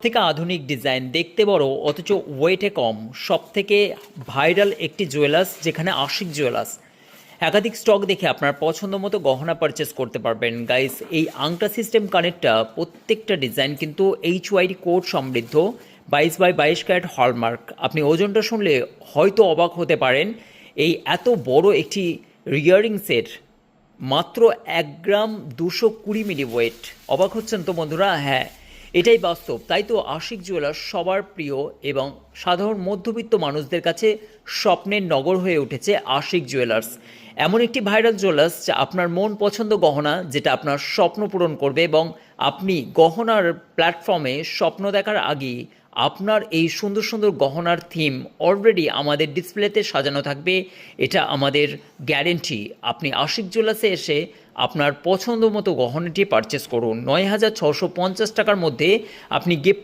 থেকে আধুনিক ডিজাইন, দেখতে বড় অথচ ওয়েটে কম, সবথেকে ভাইরাল একটি জুয়েলার্স যেখানে আশিক জুয়েলার্স। একাধিক স্টক দেখে আপনার পছন্দ মতো গহনা পারচেস করতে পারবেন গাইস। এই আংটা সিস্টেম কানেক্টটা প্রত্যেকটা ডিজাইন কিন্তু এইচওয়াইডি কোড সমৃদ্ধ, 22x22 ক্যারেট হলমার্ক। আপনি ওজনটা শুনলে হয়তো অবাক হতে পারেন, এই এত বড় একটি রিয়ারিংসের মাত্র 1 গ্রাম 220 মিলি ওয়েট। অবাক হচ্ছেন তো বন্ধুরা? হ্যাঁ, এটাই বাস্তব। তাই তো আশিক জুয়েলার্স সবার প্রিয় এবং সাধারণ মধ্যবিত্ত মানুষদের কাছে স্বপ্নের নগর হয়ে উঠেছে আশিক জুয়েলার্স। এমন একটি ভাইরাল জুয়েলার্স যা আপনার মন পছন্দ গহনা, যেটা আপনার স্বপ্ন পূরণ করবে। এবং আপনি গহনার প্ল্যাটফর্মে স্বপ্ন দেখার আগেই আপনার এই সুন্দর সুন্দর গহনার থিম অলরেডি আমাদের ডিসপ্লেতে সাজানো থাকবে, এটা আমাদের গ্যারেন্টি। আপনি আশিক জুয়েলার্সে এসে আপনার পছন্দ মতো গহনাটি পারচেস করুন। 9,650 টাকার মধ্যে আপনি গিফট